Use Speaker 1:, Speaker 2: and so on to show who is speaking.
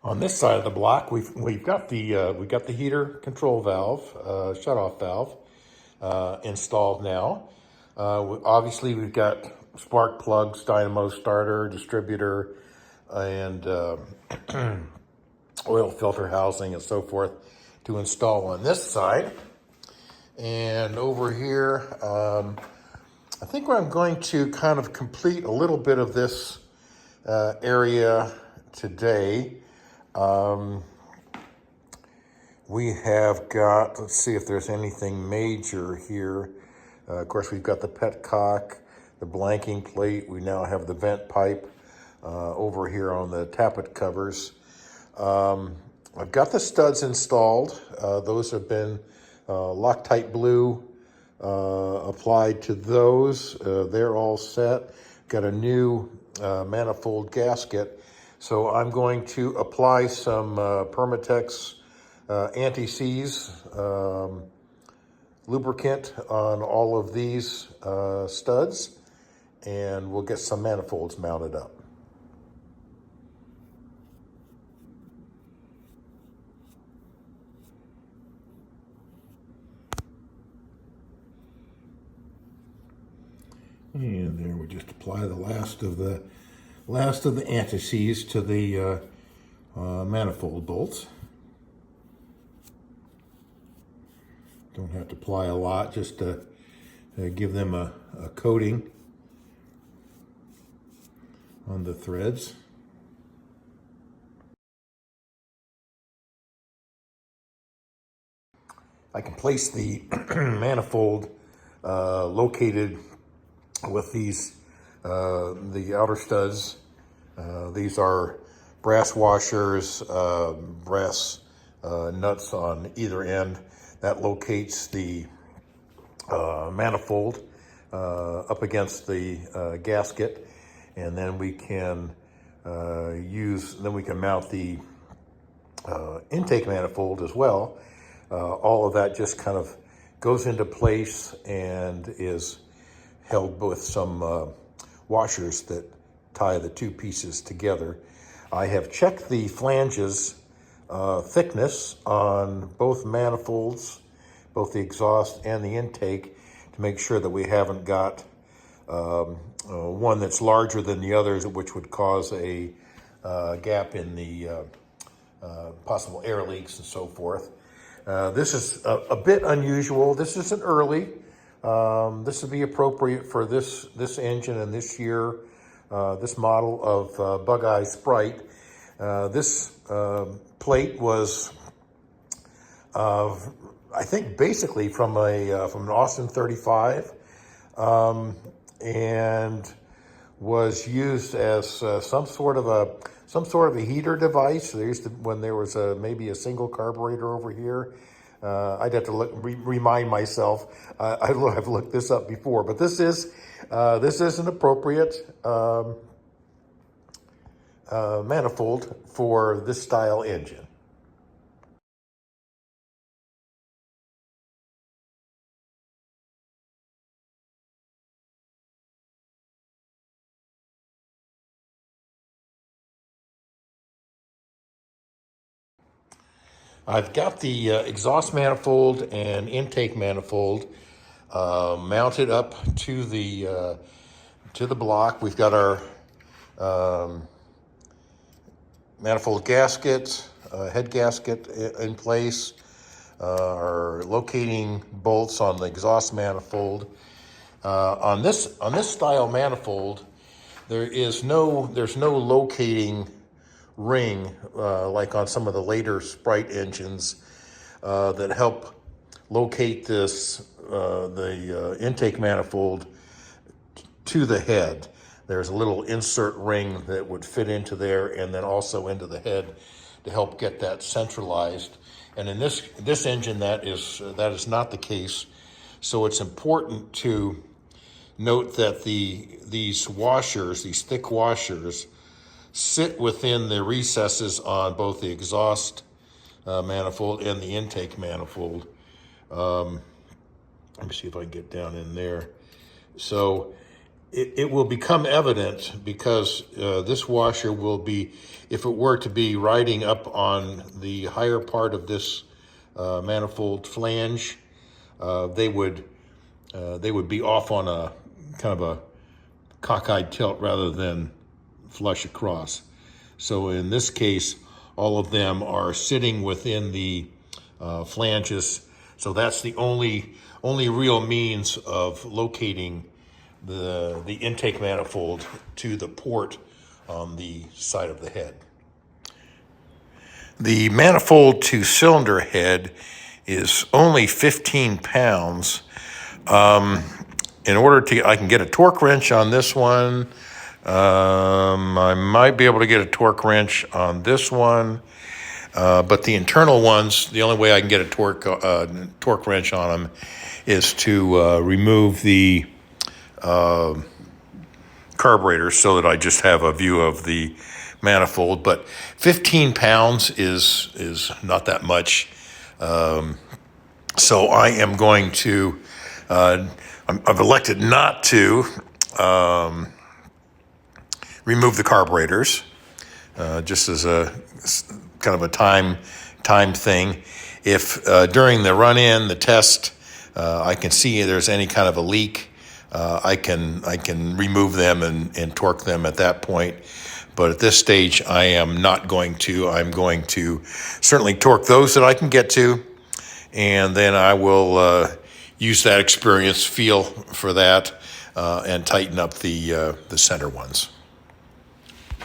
Speaker 1: On this side of the block, we've got the heater control valve, shutoff valve installed now. Obviously, we've got spark plugs, dynamo starter, distributor, and oil filter housing and so forth to install on this side. And over here, I think I'm going to kind of complete a little bit of this area today. We have got, let's see if there's anything major here. Of course, we've got the petcock, the blanking plate. We now have the vent pipe over here on the tappet covers. I've got the studs installed. Those have been Loctite blue applied to those. They're all set. Got a new manifold gasket. So I'm going to apply some Permatex anti-seize lubricant on all of these studs, and we'll get some manifolds mounted up. And there we just apply the last of the anti-seize to the manifold bolts. Don't have to apply a lot, just to give them a coating on the threads. I can place the manifold located with these, the outer studs. These are brass washers, brass nuts on either end. That locates the manifold up against the gasket, and then we can mount the intake manifold as well. All of that just kind of goes into place and is held with some washers that tie the two pieces together. I have checked the flanges thickness on both manifolds, both the exhaust and the intake, to make sure that we haven't got one that's larger than the others, which would cause a gap in the possible air leaks and so forth. This is a bit unusual. This isn't early. This would be appropriate for this engine and this year, this model of Bugeye Sprite. This plate was, I think, basically from an Austin 35, and was used as some sort of a heater device. There used to, when there was maybe a single carburetor over here. I'd have to remind myself. I've looked this up before, but this is an appropriate manifold for this style engine. I've got the exhaust manifold and intake manifold mounted up to the block. We've got our manifold gasket, head gasket in place, our locating bolts on the exhaust manifold. On this style manifold, there's no locating ring like on some of the later Sprite engines that help locate the intake manifold to the head. There's a little insert ring that would fit into there and then also into the head to help get that centralized. And in this engine, that is not the case. So it's important to note that these washers, these thick washers, sit within the recesses on both the exhaust manifold and the intake manifold. Let me see if I can get down in there. So it will become evident because this washer will be, if it were to be riding up on the higher part of this manifold flange, they would be off on a kind of a cockeyed tilt rather than flush across. So in this case, all of them are sitting within the flanges. So that's the only real means of locating the intake manifold to the port on the side of the head. The manifold to cylinder head is only 15 pounds. In order to, I can get a torque wrench on this one. I might be able to get a torque wrench on this one. But the internal ones, the only way I can get a torque wrench on them is to remove the carburetor so that I just have a view of the manifold. But 15 pounds is not that much. So I am going to, I've elected not to remove the carburetors, just as a kind of a time thing. If during the run-in, the test, I can see there's any kind of a leak, I can remove them and torque them at that point. But at this stage, I am not going to. I'm going to certainly torque those that I can get to, and then I will use that experience, feel for that, and tighten up the center ones.